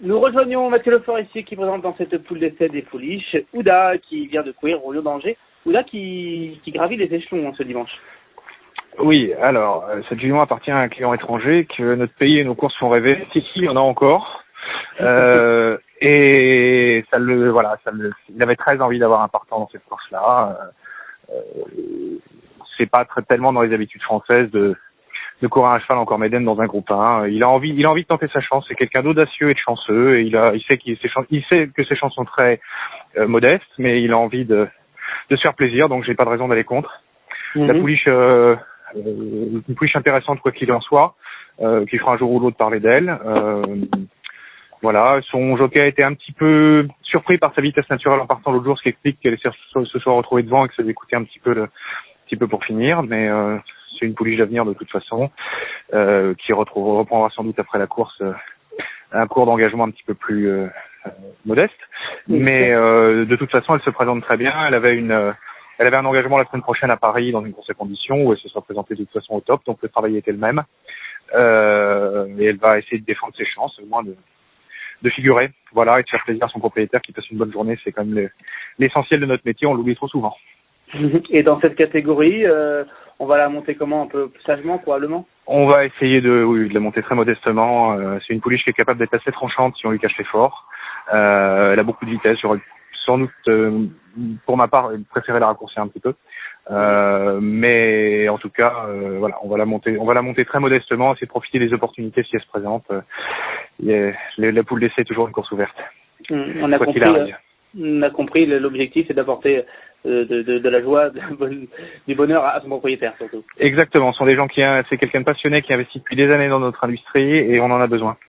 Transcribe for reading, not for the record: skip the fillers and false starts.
Nous rejoignons Mathieu Le Forestier qui présente dans cette poule d'essai des Pouliches Ouda qui vient de courir au Lion d'Angers. Ouda qui gravit les échelons ce dimanche. Oui, alors, cette jument appartient à un client étranger que notre pays et nos courses font rêver. Si, il y en a encore. Et il avait très envie d'avoir un partant dans cette course-là. C'est pas tellement dans les habitudes françaises de courir un cheval encore médène dans un groupe 1. Il a envie de tenter sa chance. C'est quelqu'un d'audacieux et de chanceux. Et il sait que ses chances sont très modestes, mais il a envie de se faire plaisir. Donc j'ai pas de raison d'aller contre. La pouliche, une pouliche intéressante quoi qu'il en soit, qui fera un jour ou l'autre parler d'elle. Voilà, son jockey a été un petit peu surpris par sa vitesse naturelle en partant l'autre jour, ce qui explique qu'elle se soit retrouvée devant et que ça lui coûtait un petit peu pour finir, mais c'est une pouliche d'avenir de toute façon, qui reprendra sans doute après la course un cours d'engagement un petit peu plus modeste, mais de toute façon elle se présente très bien. Elle avait un engagement la semaine prochaine à Paris dans une course à conditions où elle se sera présentée de toute façon au top, donc le travail était le même, et elle va essayer de défendre ses chances, au moins de figurer, voilà, et de faire plaisir à son propriétaire qui passe une bonne journée. C'est quand même l'essentiel de notre métier, on l'oublie trop souvent. Et dans cette catégorie, on va la monter comment? Un peu sagement, probablement? On va essayer de la monter très modestement. C'est une pouliche qui est capable d'être assez tranchante si on lui cache l'effort. Elle a beaucoup de vitesse. J'aurais sans doute, pour ma part, préféré la raccourcir un petit peu. Mais en tout cas, voilà, on va la monter très modestement, essayer de profiter des opportunités si elles se présentent. La poule d'essai est toujours une course ouverte. On a compris, l'objectif c'est d'apporter de la joie, du bonheur à son propriétaire surtout. Exactement, c'est quelqu'un de passionné qui investit depuis des années dans notre industrie et on en a besoin.